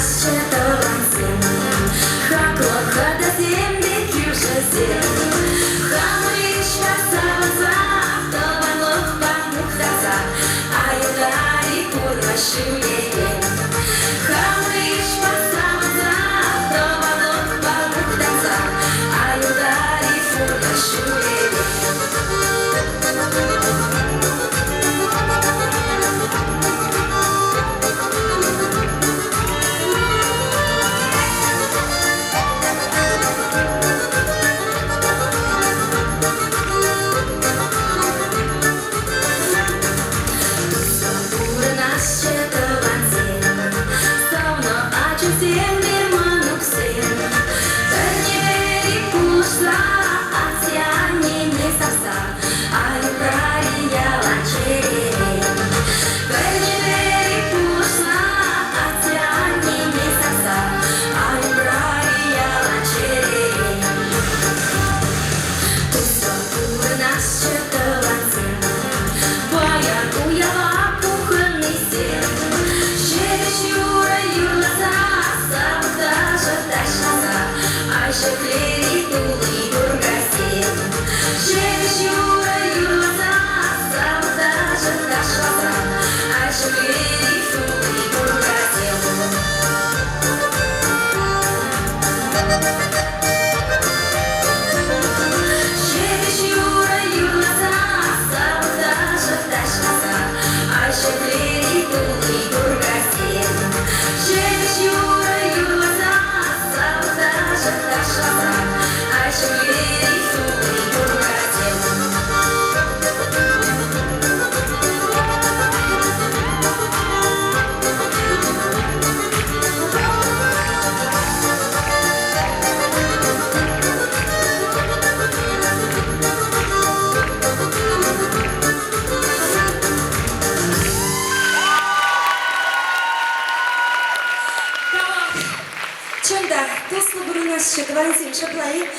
ще таланцем, хакло хата землі кюша зем, хамричка саваза, товарлық памуқтаса, аюдари курва шуелен. Хамричка саваза, товарлық памуқтаса, аюдари курва шуелен. Чим так, тут слабо нас ще 20 плей.